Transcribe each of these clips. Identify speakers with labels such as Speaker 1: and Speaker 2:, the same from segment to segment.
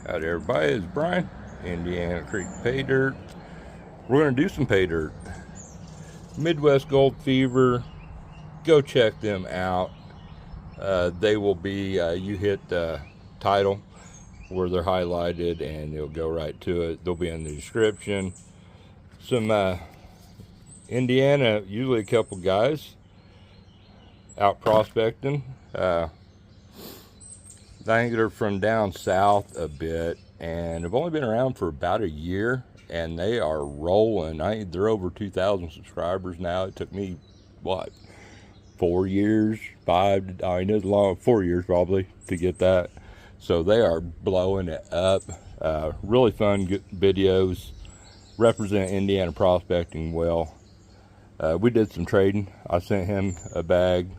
Speaker 1: Howdy everybody, it's Brian, Indiana Creek Paydirt. We're going to do some Paydirt. Midwest Gold Fever, go check them out. They will be, you hit the title where they're highlighted and it'll go right to it. They'll be in the description. Some Indiana, usually a couple guys out prospecting. I think they're from down south a bit, and have only been around for about a year, and they are rolling. They're over 2,000 subscribers now. It took me, what, 4 years, 5, I mean, it was long, 4 years probably to get that. So they are blowing it up. Really fun good videos, represent Indiana prospecting well. We did some trading. I sent him a bag,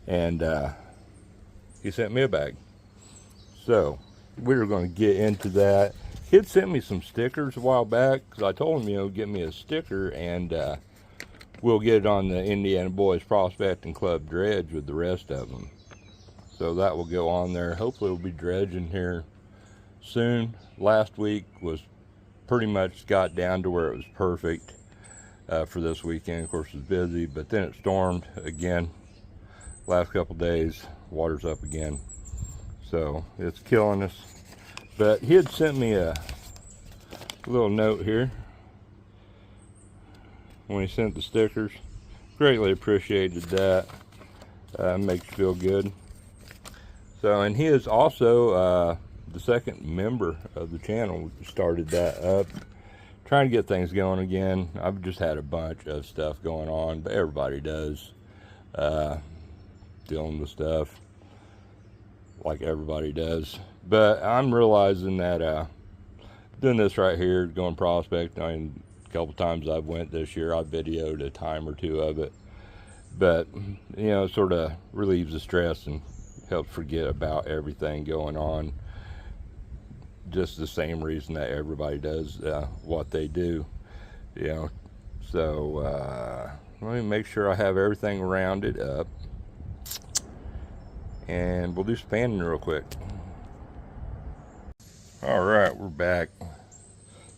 Speaker 1: and he sent me a bag. So we're going to get into that. He had sent me some stickers a while back because I told him, get me a sticker and we'll get it on the Indiana Boys Prospecting Club dredge with the rest of them. So that will go on there. Hopefully we'll be dredging here soon. Last week was pretty much got down to where it was perfect for this weekend. Of course, it was busy, but then it stormed again. Last couple days, water's up again, so it's killing us. But he had sent me a little note here when he sent the stickers. Greatly appreciated that. Makes you feel good. So, and he is also the second member of the channel. We started that up, trying to get things going again. I've just had a bunch of stuff going on, but everybody does. Dealing with stuff like everybody does, but I'm realizing that doing this right here, going prospecting, a couple times I've went this year, I videoed a time or two of it, but it sort of relieves the stress and helps forget about everything going on. Just the same reason that everybody does what they do, so let me make sure I have everything rounded up. And we'll do some panning real quick. All right, we're back.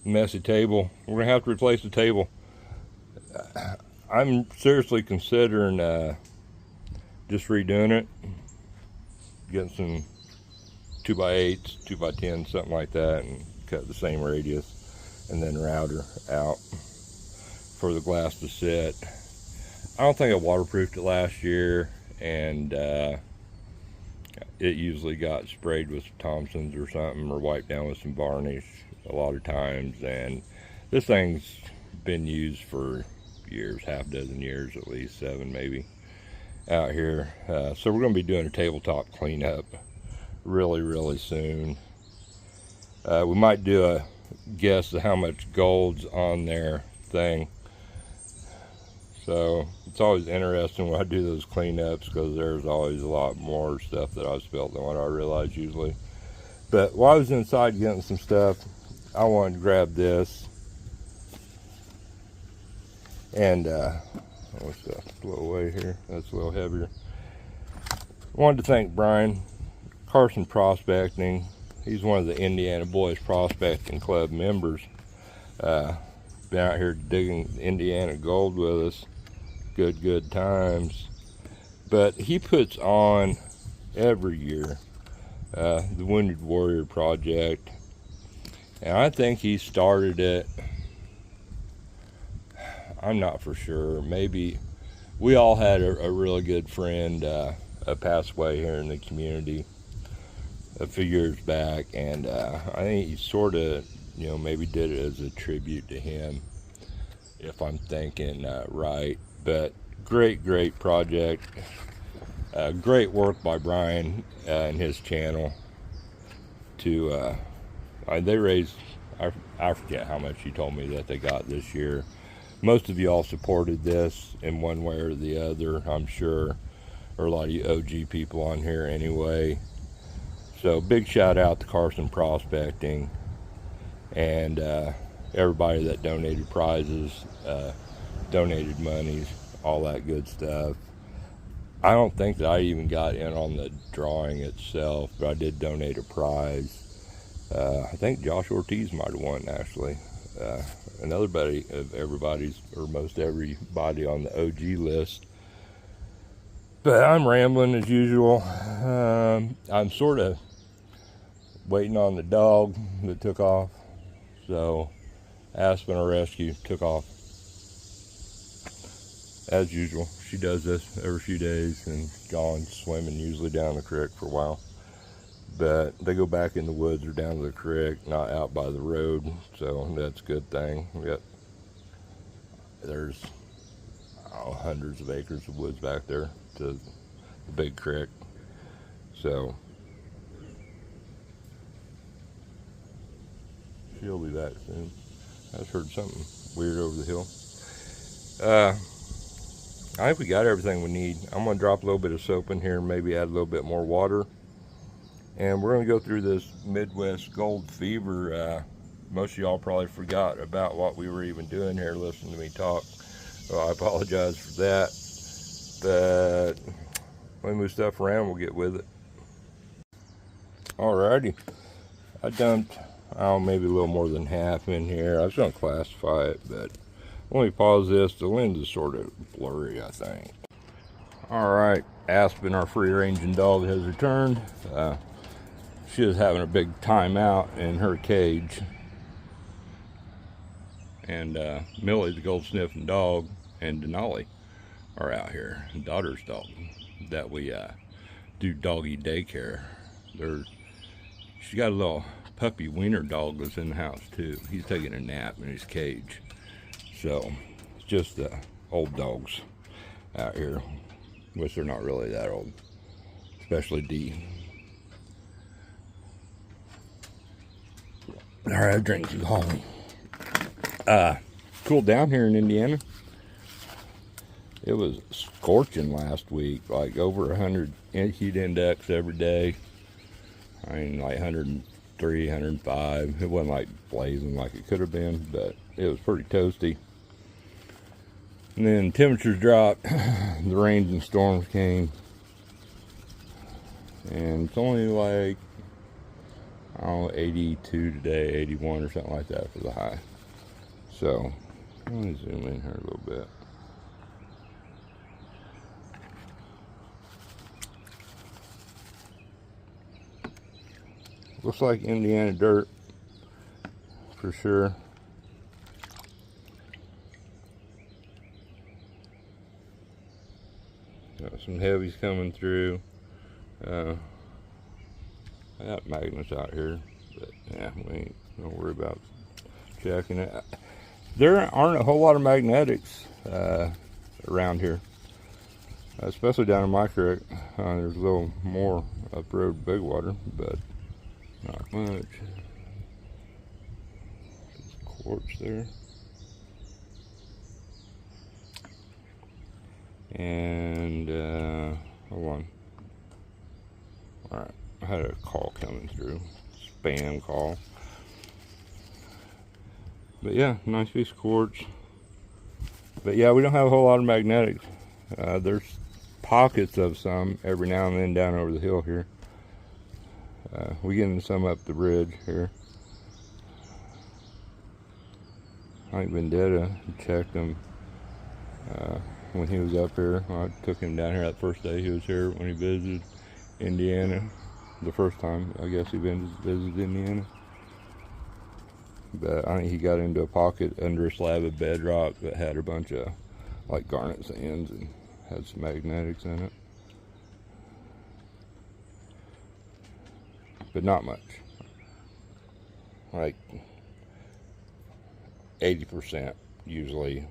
Speaker 1: Messy table. We're gonna have to replace the table. I'm seriously considering just redoing it, getting some 2x8s, 2x10s, something like that, and cut the same radius, and then router out for the glass to sit. I don't think I waterproofed it last year, and it usually got sprayed with Thompson's or something, or wiped down with some varnish a lot of times. And this thing's been used for years, half a dozen years at least, 7 maybe, out here. So we're going to be doing a tabletop cleanup really soon. We might do a guess of how much gold's on their thing. So it's always interesting when I do those cleanups, because there's always a lot more stuff that I've spilled than what I realize usually. But while I was inside getting some stuff, I wanted to grab this. And what's that? A little weight here. That's a little heavier. I wanted to thank Brian, Carson Prospecting. He's one of the Indiana Boys Prospecting Club members. Been out here digging Indiana gold with us. Good times. But he puts on every year the Wounded Warrior Project, and I think he started it, I'm not for sure, maybe we all had a really good friend pass away here in the community a few years back, and I think he sort of maybe did it as a tribute to him, if I'm thinking right. But great project. Great work by Brian and his channel to they raised, I forget how much he told me that they got this year. Most of you all supported this in one way or the other, I'm sure, or a lot of you OG people on here anyway. So big shout out to Carson Prospecting and everybody that donated prizes, donated monies, all that good stuff. I don't think that I even got in on the drawing itself, but I did donate a prize. I think Josh Ortiz might have won, actually. Another buddy of everybody's, or most everybody on the OG list. But I'm rambling as usual. I'm sort of waiting on the dog that took off. So Aspen, our rescue, took off. As usual, she does this every few days and gone swimming, usually down the creek for a while. But they go back in the woods or down to the creek, not out by the road, so that's a good thing. There's hundreds of acres of woods back there to the big creek, so she'll be back soon. I just heard something weird over the hill. I think we got everything we need. I'm going to drop a little bit of soap in here, maybe add a little bit more water. And we're going to go through this Midwest Gold Fever. Most of y'all probably forgot about what we were even doing here listening to me talk. So I apologize for that. But let me move stuff around, we'll get with it. Alrighty. I dumped, maybe a little more than half in here. I was going to classify it, but let me pause this. The lens is sort of blurry, I think. Alright, Aspen, our free-ranging dog, has returned. She is having a big timeout in her cage. And Millie, the gold sniffing dog, and Denali are out here. Daughter's dog that we do doggy daycare. She got a little puppy wiener dog that's in the house too. He's taking a nap in his cage. So it's just the old dogs out here, which they're not really that old, especially D. All right, drink some coffee. Cooled down here in Indiana. It was scorching last week, like over 100 heat index every day. I mean, like 103, 105. It wasn't like blazing like it could have been, but it was pretty toasty. And then temperatures dropped, the rains and storms came, and it's only like, I don't know, 82 today, 81 or something like that for the high. So, let me zoom in here a little bit. Looks like Indiana dirt, for sure. Got some heavies coming through. I got magnets out here, but yeah, we ain't gonna worry about checking it. There aren't a whole lot of magnetics around here, especially down in my creek. There's a little more up road big water, but not much. Quartz there. And hold on. Alright, I had a call coming through. Spam call. But yeah, nice piece of quartz. But yeah, we don't have a whole lot of magnetics. There's pockets of some every now and then down over the hill here. We getting some up the ridge here. I think Vendetta checked him when he was up here. I took him down here that first day he was here when he visited Indiana. The first time, I guess, he visited Indiana. But I think he got into a pocket under a slab of bedrock that had a bunch of like garnet sands and had some magnetics in it. But not much. Like 80% usually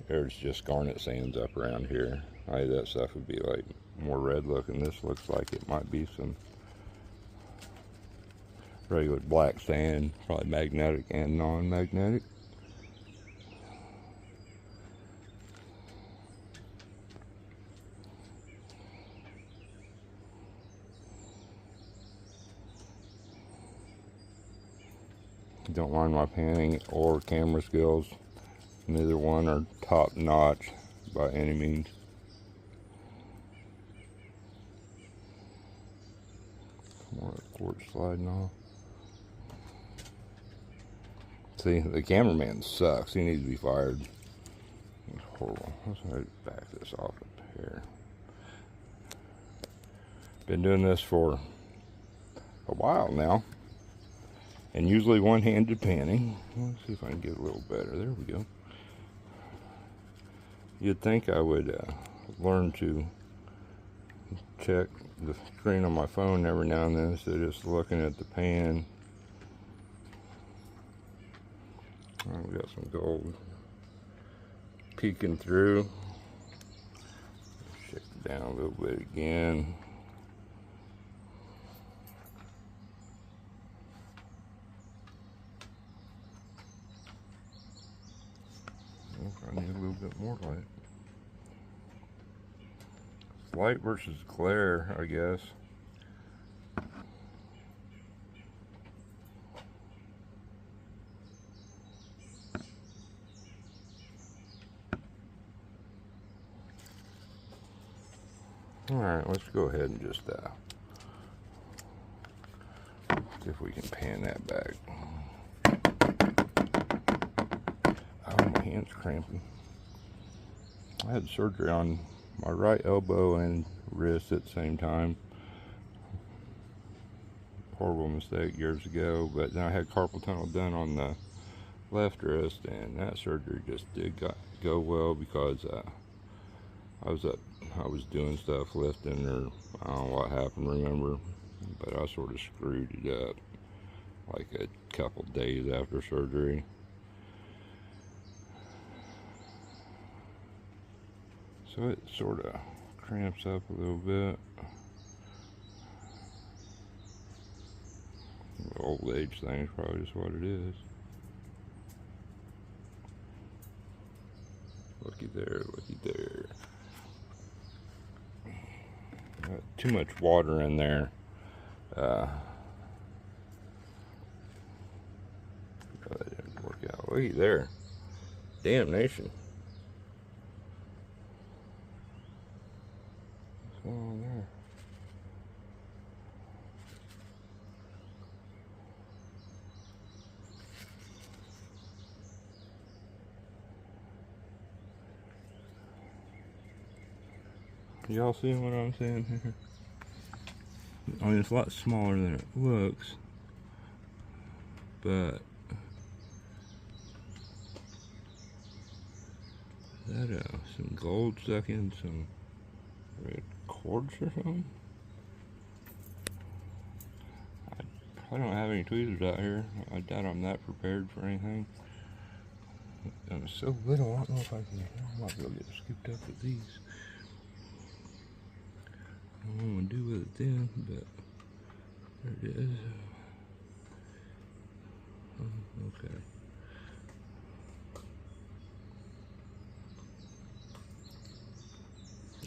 Speaker 1: there's just garnet sands up around here. That stuff would be like more red looking. This looks like it might be some regular black sand, probably magnetic and non-magnetic. Don't mind my panning or camera skills. Neither one are top notch by any means. More quartz sliding off. See, the cameraman sucks. He needs to be fired. It's horrible. Let's back this off up here. Been doing this for a while now. And usually one-handed panning. Let's see if I can get a little better. There we go. You'd think I would learn to check the screen on my phone every now and then instead of just looking at the pan. Oh, we got some gold peeking through. Shake it down a little bit again. I need a little bit more light. Light versus glare, I guess. Alright, let's go ahead and just see if we can pan that back. Oh, my hand's cramping. I had surgery on my right elbow and wrist at the same time. Horrible mistake years ago, but then I had carpal tunnel done on the left wrist, and that surgery just did go well because I was doing stuff, lifting, or I don't know what happened, remember, but I sort of screwed it up like a couple days after surgery. So it sort of cramps up a little bit. The old age thing is probably just what it is. Looky there, looky there. Got too much water in there. That didn't work out. Looky there. Damnation. What's going on there? Y'all see what I'm saying here? I mean, it's a lot smaller than it looks, but is that some gold stuck in some red quartz or something? I don't have any tweezers out here. I doubt I'm that prepared for anything. And it's so little, I don't know if I might be able to get scooped up with these. I don't know what I'm gonna do with it then, but there it is. Okay.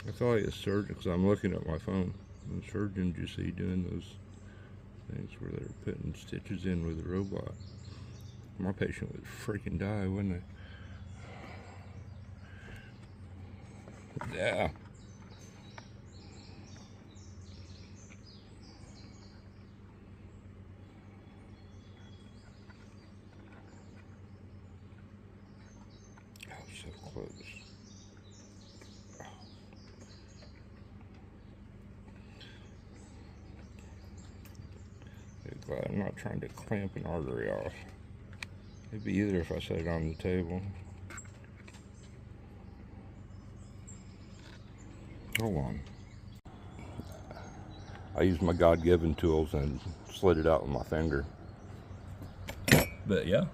Speaker 1: I feel like a surgeon, because I'm looking at my phone. The surgeons you see doing those things where they're putting stitches in with a robot. My patient would freaking die, wouldn't they? Yeah. So close. Glad I'm not trying to clamp an artery off. It'd be easier if I set it on the table. Hold on. I used my God-given tools and slid it out with my finger. But yeah,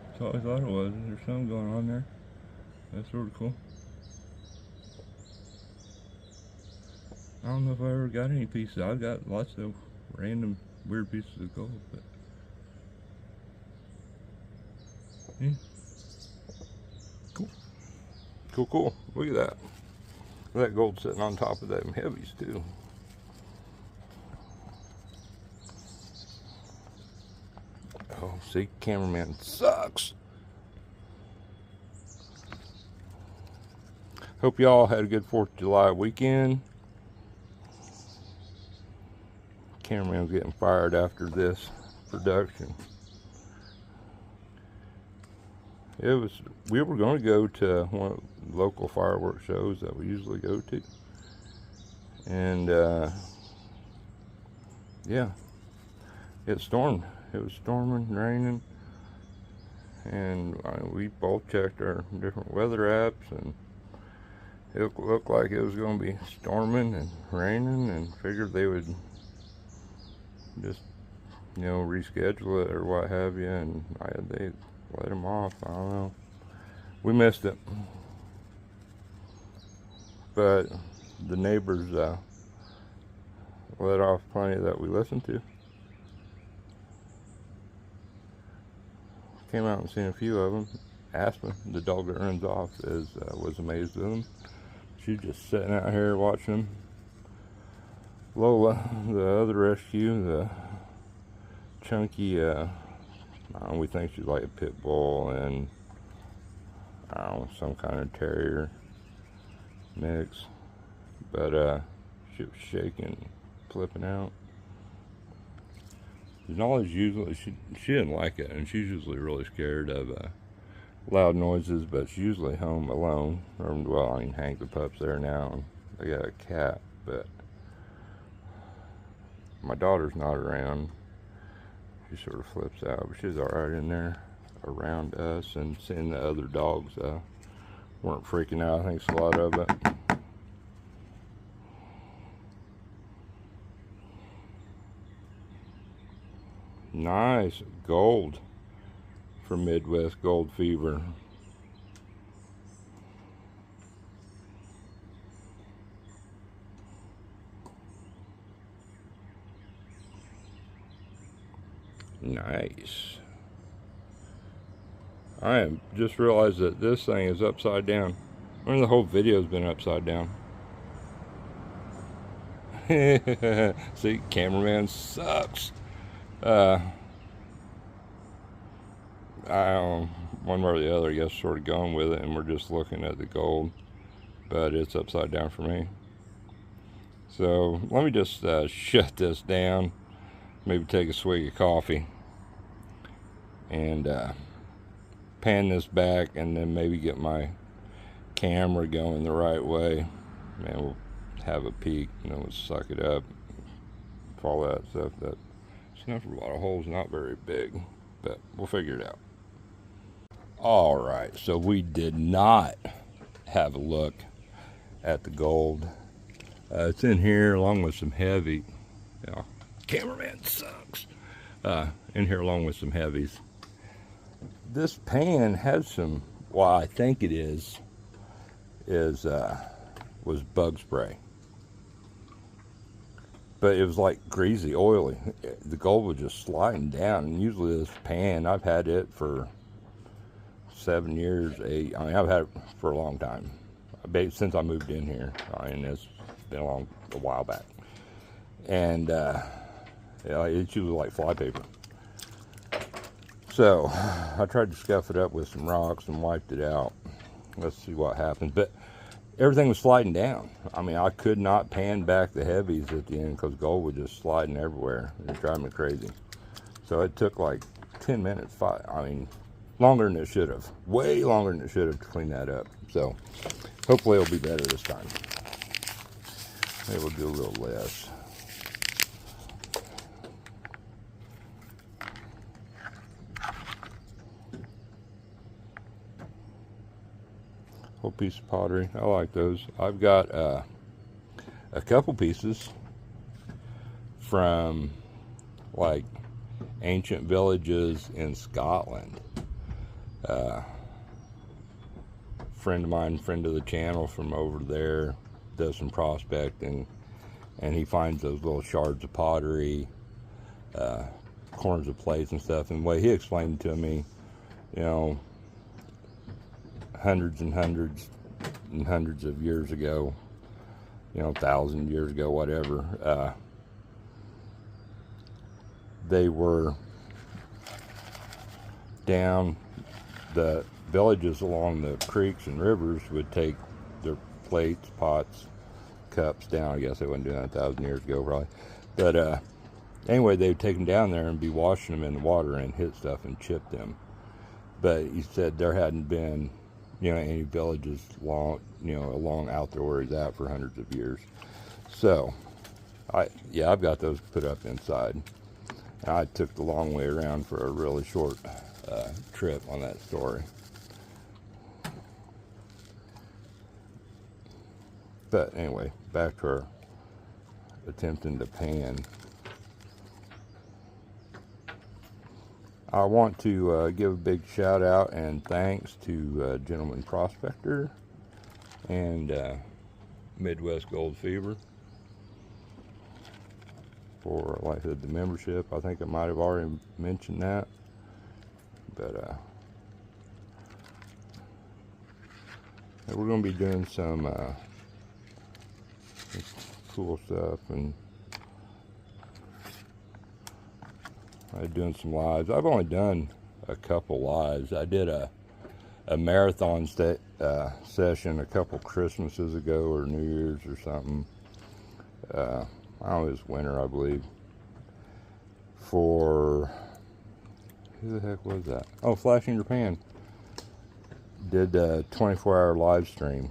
Speaker 1: that's what I thought it was. There's something going on there. That's sort of cool. I don't know if I ever got any pieces. I've got lots of random weird pieces of gold, but yeah. Cool. Cool, cool. Look at that. That gold sitting on top of them heavies too. Oh, see, cameraman sucks. Hope y'all had a good 4th of July weekend. Cameraman's getting fired after this production. we were going to go to one of the local fireworks shows that we usually go to. And, yeah, it stormed. It was storming, raining. And we both checked our different weather apps, and it looked like it was going to be storming and raining, and figured they would just, reschedule it or what have you, and they let them off. I don't know. We missed it. But the neighbors let off plenty that we listened to. Came out and seen a few of them. Aspen, the dog that runs off, was amazed with them. She's just sitting out here watching them. Lola, the other rescue, the chunky, we think she's like a pit bull and some kind of terrier mix, but she was shaking, flipping out. She didn't like it, and she's usually really scared of loud noises, but she's usually home alone. Well, Hank the pup's there now, and they got a cat, but my daughter's not around. She sort of flips out, but she's alright in there around us, and seeing the other dogs weren't freaking out. I think it's a lot of it. Nice gold for Midwest Gold Fever. Nice. I just realized that this thing is upside down. I mean, the whole video's been upside down. See, cameraman sucks. I don't, one way or the other, I guess, sort of going with it, and we're just looking at the gold, but it's upside down for me. So let me just shut this down, maybe take a swig of coffee, and pan this back, and then maybe get my camera going the right way, and we'll have a peek, and then we'll suck it up for all that stuff. That snuff water hole's not very big, but we'll figure it out. All right, so we did not have a look at the gold. It's in here along with some heavy. Cameraman sucks. In here along with some heavies. This pan has some, well, I think it was bug spray. But it was like greasy, oily. The gold was just sliding down. And usually this pan, I've had it for 7 years, 8. I've had it for a long time. Since I moved in here. It's been a while back. And it's usually like flypaper. So I tried to scuff it up with some rocks and wiped it out. Let's see what happens. But everything was sliding down. I could not pan back the heavies at the end because gold was just sliding everywhere. It was driving me crazy. So it took like 10 minutes, longer than it should have. Way longer than it should have to clean that up. So hopefully it'll be better this time. Maybe we'll do a little less. Whole piece of pottery. I like those. I've got a couple pieces from like ancient villages in Scotland. Friend of mine, friend of the channel from over there, does some prospecting, and he finds those little shards of pottery, corners of plates and stuff. And the way he explained it to me, hundreds and hundreds and hundreds of years ago, 1,000 years ago, whatever, they were down, the villages along the creeks and rivers would take their plates, pots, cups down. I guess they wouldn't do that 1,000 years ago, probably. But anyway, they would take them down there and be washing them in the water and hit stuff and chip them. but he said there hadn't been, any villages along out there where he's at for hundreds of years. So, I've got those put up inside. I took the long way around for a really short trip on that story. But anyway, back to our attempting to pan. I want to give a big shout out and thanks to Gentleman Prospector and Midwest Gold Fever for, like I said, the membership. I think I might have already mentioned that, but we're going to be doing some cool stuff, and I'm doing some lives. I've only done a couple lives. I did a marathon session a couple Christmases ago, or New Year's or something. I don't know, it was winter, I believe. For who the heck was that? Oh, Flashing Your Pan. Did a 24-hour live stream,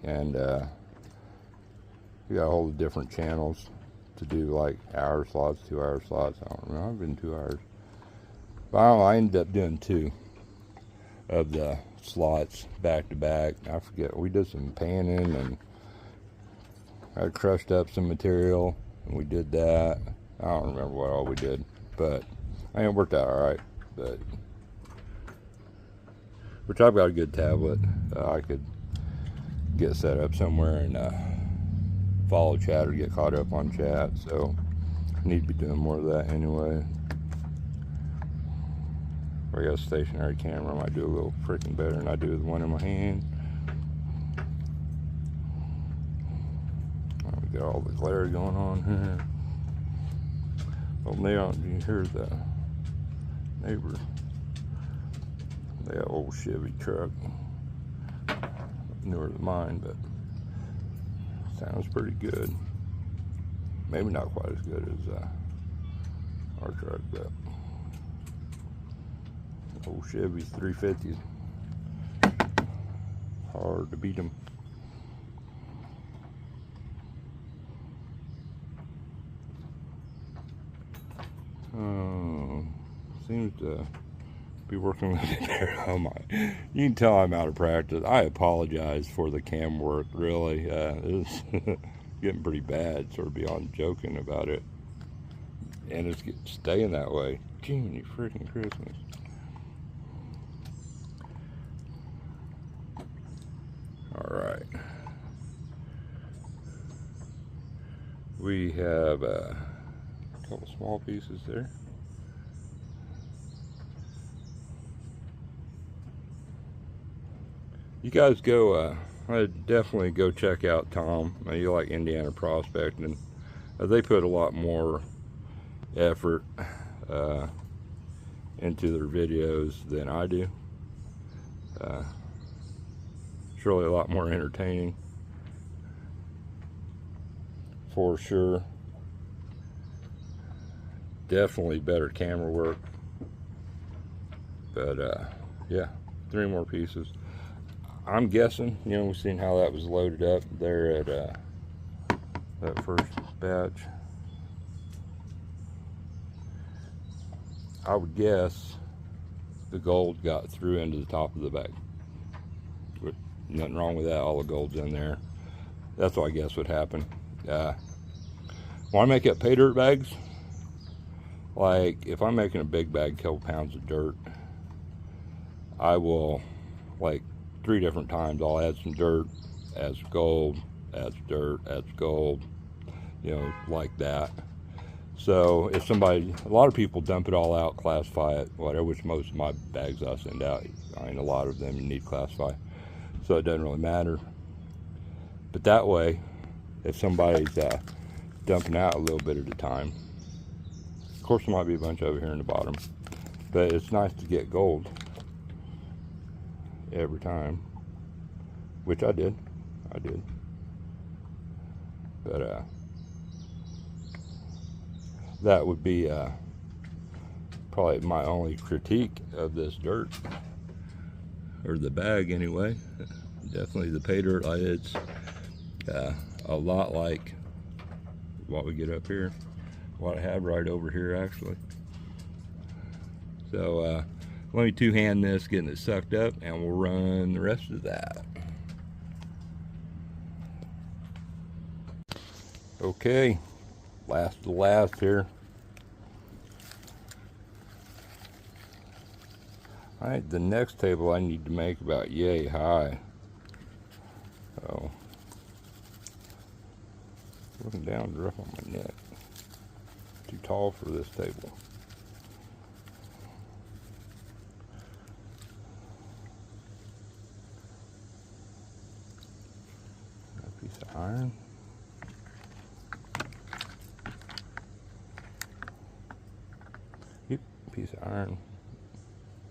Speaker 1: and we got a whole different channels to do, like hour slots, 2 hour slots. I don't remember. I've been 2 hours. But I ended up doing 2 of the slots back to back. I forget. We did some panning, and I crushed up some material, and we did that. I don't remember what all we did, but I think it worked out all right. But which I've got a good tablet. I could get set up somewhere and follow chat or get caught up on chat, so I need to be doing more of that anyway. If I got a stationary camera, I might do a little freaking better than I do with one in my hand. We got all the glare going on here. Well, now you hear the neighbor. They got an old Chevy truck, newer than mine, but sounds pretty good. Maybe not quite as good as our truck, but old Chevy's 350s, hard to beat them. Seems to be working a little bit better. Oh my! You can tell I'm out of practice. I apologize for the cam work. Really, it's getting pretty bad. Sort of beyond joking about it, and it's staying that way. Gee, freaking Christmas! All right, we have a couple small pieces there. You guys go, I'd definitely go check out Tom. You like Indiana prospecting. They put a lot more effort into their videos than I do. Surely a lot more entertaining, for sure. Definitely better camera work. But yeah, 3 more pieces. I'm guessing, we've seen how that was loaded up there at that first batch. I would guess the gold got through into the top of the bag. Nothing wrong with that, all the gold's in there. That's what I guess would happen. When I make up pay dirt bags, like if I'm making a big bag, a couple pounds of dirt, I will, like 3 different times, I'll add some dirt, add some gold, add some dirt, add some gold, like that. So if somebody, a lot of people dump it all out, classify it, whatever, which most of my bags I send out, a lot of them you need to classify, so it doesn't really matter. But that way, if somebody's dumping out a little bit at a time, of course there might be a bunch over here in the bottom, but it's nice to get gold every time, which I did. But that would be probably my only critique of this dirt. or the bag anyway. Definitely the Paydirt lids, a lot like what we get up here, what I have right over here actually. So let me two-hand this, getting it sucked up, and we'll run the rest of that. Okay, last of the last here. Alright, the next table I need to make about yay high. So, looking down, rough on my neck. Too tall for this table. A piece of iron. Yep, piece of iron.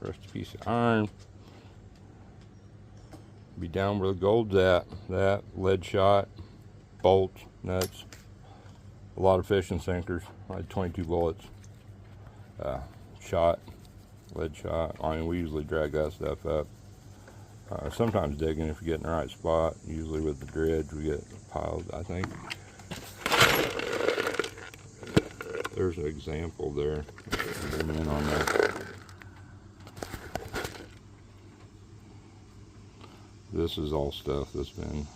Speaker 1: Rusty piece of iron. Be down where the gold's at. That, lead shot, bolts, nuts, a lot of fishing sinkers. I had 22 bullets. Shot, lead shot. I mean, we usually drag that stuff up. Sometimes digging if you get in the right spot. Usually with the dredge we get piled, I think. There's an example there. Zoom in on that. This is all stuff that's been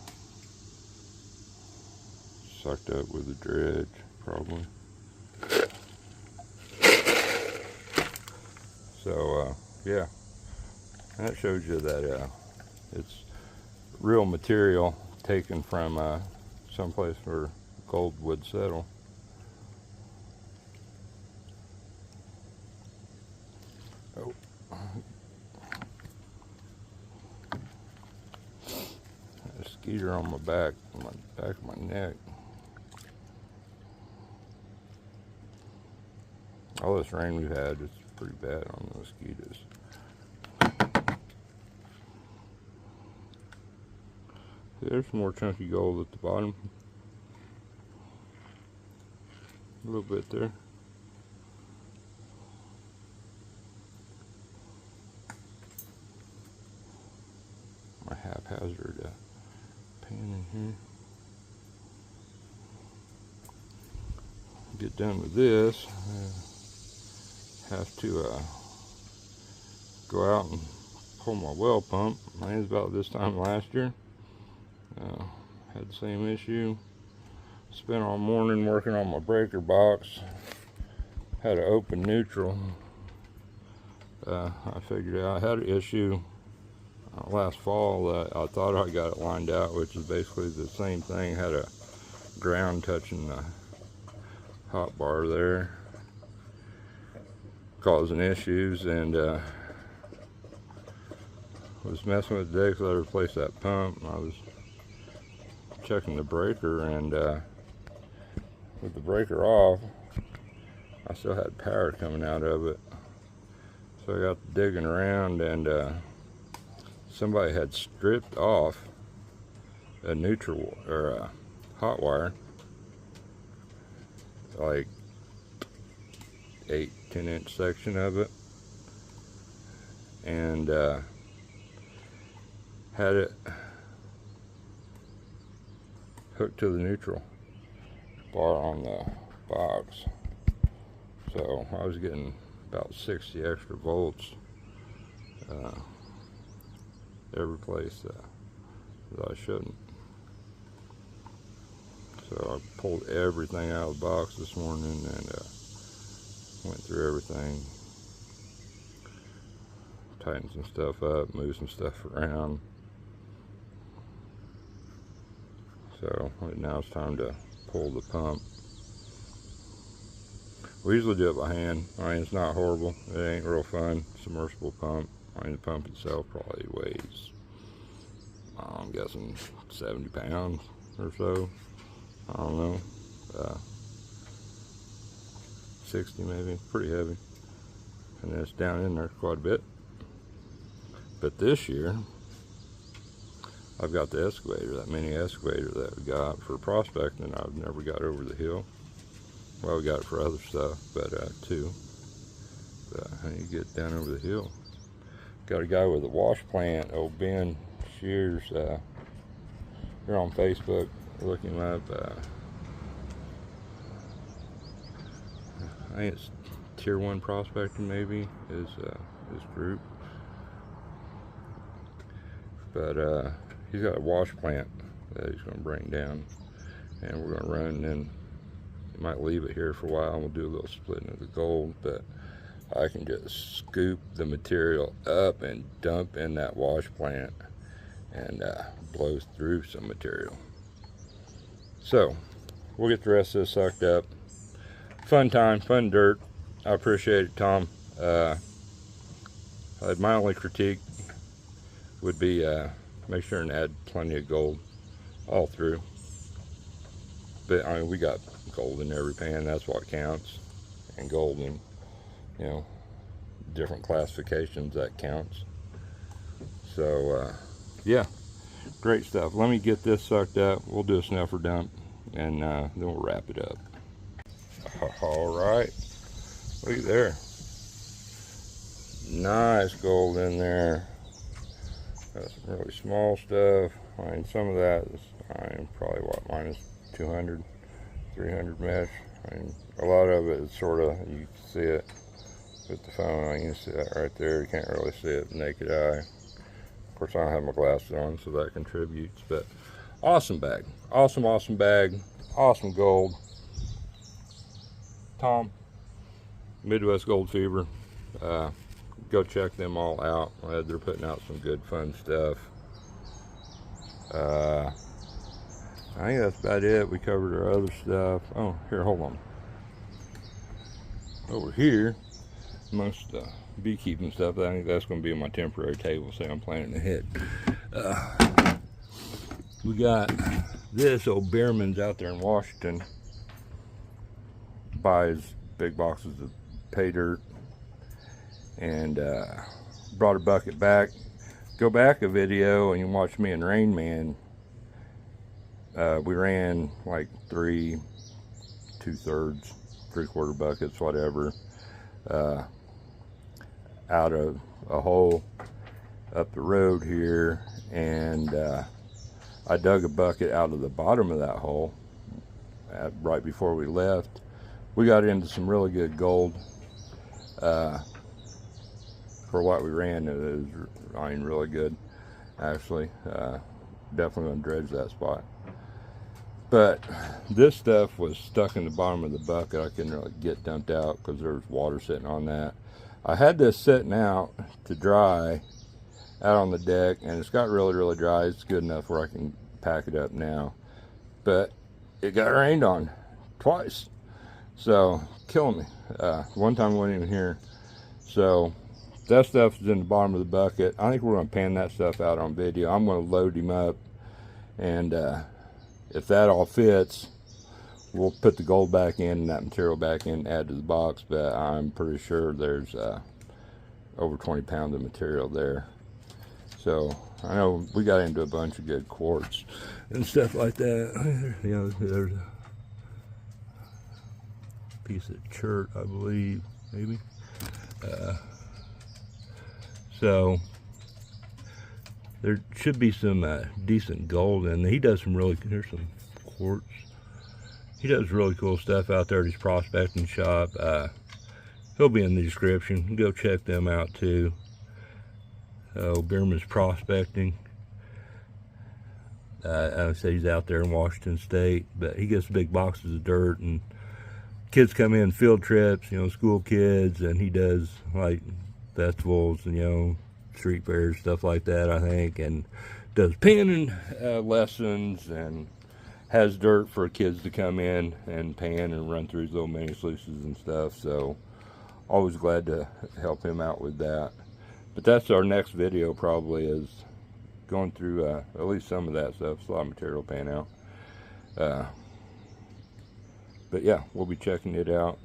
Speaker 1: sucked up with the dredge, probably. So, yeah. And that shows you that it's real material taken from someplace where gold would settle. Oh. A skeeter on my back of my neck. All this rain we've had, it's pretty bad on the mosquitoes. There's some more chunky gold at the bottom. A little bit there. My haphazard pan in here. Get done with this. Have to go out and pull my well pump. Mine's about this time last year. Had the same issue. Spent all morning working on my breaker box. Had an open neutral. I figured out I had an issue last fall. I thought I got it lined out, which is basically the same thing. Had a ground touching the hot bar there, causing issues, and was messing with the because I replaced that pump. I was checking the breaker, and with the breaker off, I still had power coming out of it. So I got digging around, and somebody had stripped off a neutral or a hot wire, like 8-10 inch section of it, and had it hooked to the neutral bar on the box. So I was getting about 60 extra volts every place that I shouldn't. So I pulled everything out of the box this morning and went through everything, tightened some stuff up, moved some stuff around. So now it's time to pull the pump. We usually do it by hand. I mean, it's not horrible. It ain't real fun. Submersible pump. I mean, the pump itself probably weighs, I'm guessing 70 pounds or so. I don't know. 60 maybe. Pretty heavy. And it's down in there quite a bit. But this year, I've got the excavator, that mini excavator that we got for prospecting. I've never got over the hill. Well, we got it for other stuff, but too. But how you get down over the hill? got a guy with a wash plant, old Ben Shears. They're on Facebook. Look him up. I think it's Tier 1 Prospecting, maybe, his group. But he's got a wash plant that he's going to bring down, and we're going to run, and then he might leave it here for a while, and we'll do a little splitting of the gold. But I can just scoop the material up and dump in that wash plant, and blow through some material. So we'll get the rest of this sucked up. Fun time, fun dirt. I appreciate it, Tom. My only critique would be make sure and add plenty of gold all through. But I mean, we got gold in every pan. That's what counts. And gold in, you know, different classifications, that counts. So yeah, great stuff. Let me get this sucked up. We'll do a snuffer dump, and then we'll wrap it up. All right, look at there. Nice gold in there. Got some really small stuff. I mean, some of that is, probably what, minus 200, 300 mesh. I mean, a lot of it is sort of, you can see it with the phone. You can see that right there. You can't really see it with the naked eye. Of course, I don't have my glasses on, so that contributes. But awesome bag. Awesome, awesome bag. Awesome gold. Tom, Midwest Gold Fever. Go check them all out. They're putting out some good, fun stuff. I think that's about it. We covered our other stuff. Oh, here, hold on. Over here, amongst the beekeeping stuff, I think that's going to be on my temporary table. Say I'm planning ahead. We got this old Beerman's out there in Washington. Buys big boxes of Paydirt, and brought a bucket back. Go back a video and you watch me and Rain Man. We ran like 3 2/3, 3/4 buckets, whatever, out of a hole up the road here, and I dug a bucket out of the bottom of that hole right before we left. We got into some really good gold. For what we ran, it was, I mean, really good, actually. Definitely gonna dredge that spot. But this stuff was stuck in the bottom of the bucket. I couldn't really get dumped out because there was water sitting on that. I had this sitting out to dry out on the deck, and it's got really, really dry. It's good enough where I can pack it up now. But it got rained on twice. So, killing me. One time I wasn't even here. So, that stuff is in the bottom of the bucket. I think we're going to pan that stuff out on video. I'm going to load him up. And if that all fits, we'll put the gold back in and that material back in and add to the box. But I'm pretty sure there's over 20 pounds of material there. So, I know we got into a bunch of good quartz and stuff like that. You know, there's a piece of chert, I believe, maybe. So there should be some decent gold in there. He does some really, here's some quartz. He does really cool stuff out there at his prospecting shop. He'll be in the description. Go check them out too. Beerman's Prospecting. I say he's out there in Washington State, but he gets big boxes of dirt, and kids come in field trips, you know, school kids, and he does like festivals and, you know, street fairs, stuff like that, I think, and does panning lessons, and has dirt for kids to come in and pan and run through his little mini sluices and stuff. So always glad to help him out with that. But that's our next video, probably, is going through at least some of that stuff. It's a lot of material pan out. But yeah, we'll be checking it out.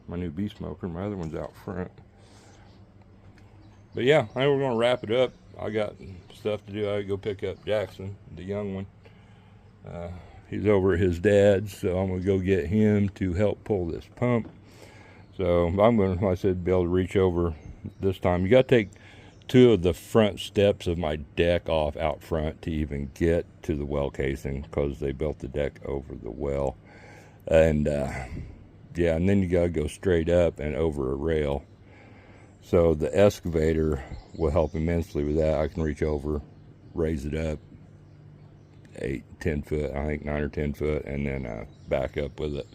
Speaker 1: My new bee smoker, my other one's out front. But yeah, I think we're gonna wrap it up. I got stuff to do. I gotta go pick up Jackson, the young one. He's over at his dad's, so I'm gonna go get him to help pull this pump. So I'm gonna, like I said, be able to reach over this time. You got to take 2 of the front steps of my deck off out front to even get to the well casing, because they built the deck over the well. And yeah, and then you gotta go straight up and over a rail. So the excavator will help immensely with that. I can reach over, raise it up 8-10 foot, I think 9 or 10 foot, and then back up with it.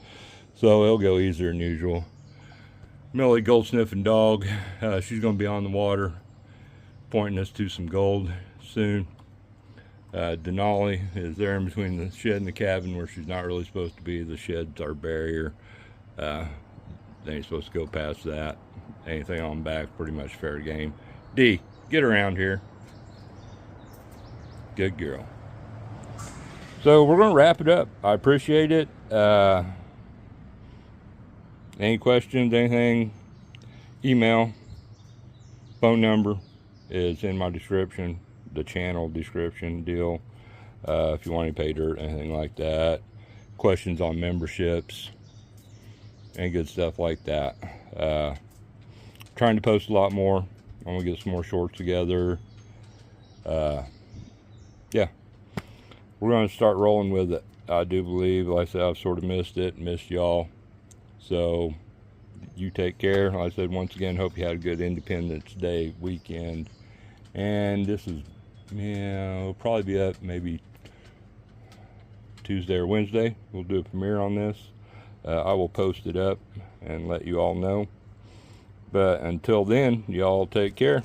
Speaker 1: So it'll go easier than usual. Millie, gold sniffing dog, she's gonna be on the water pointing us to some gold soon. Denali is there in between the shed and the cabin, where she's not really supposed to be. The shed's our barrier. They ain't supposed to go past that. Anything on back, pretty much fair game. D, get around here. Good girl. So we're going to wrap it up. I appreciate it. Any questions, anything, email, phone number is in my description, the channel description deal. If you want any pay dirt, anything like that, questions on memberships, and good stuff like that. Trying to post a lot more. I'm gonna get some more shorts together. Yeah, we're gonna start rolling with it. I do believe, like I said, I've sort of missed y'all. So you take care. Like I said, once again, hope you had a good Independence Day weekend. And this is, yeah, it'll probably be up maybe Tuesday or Wednesday. We'll do a premiere on this. I will post it up and let you all know. But until then, y'all take care.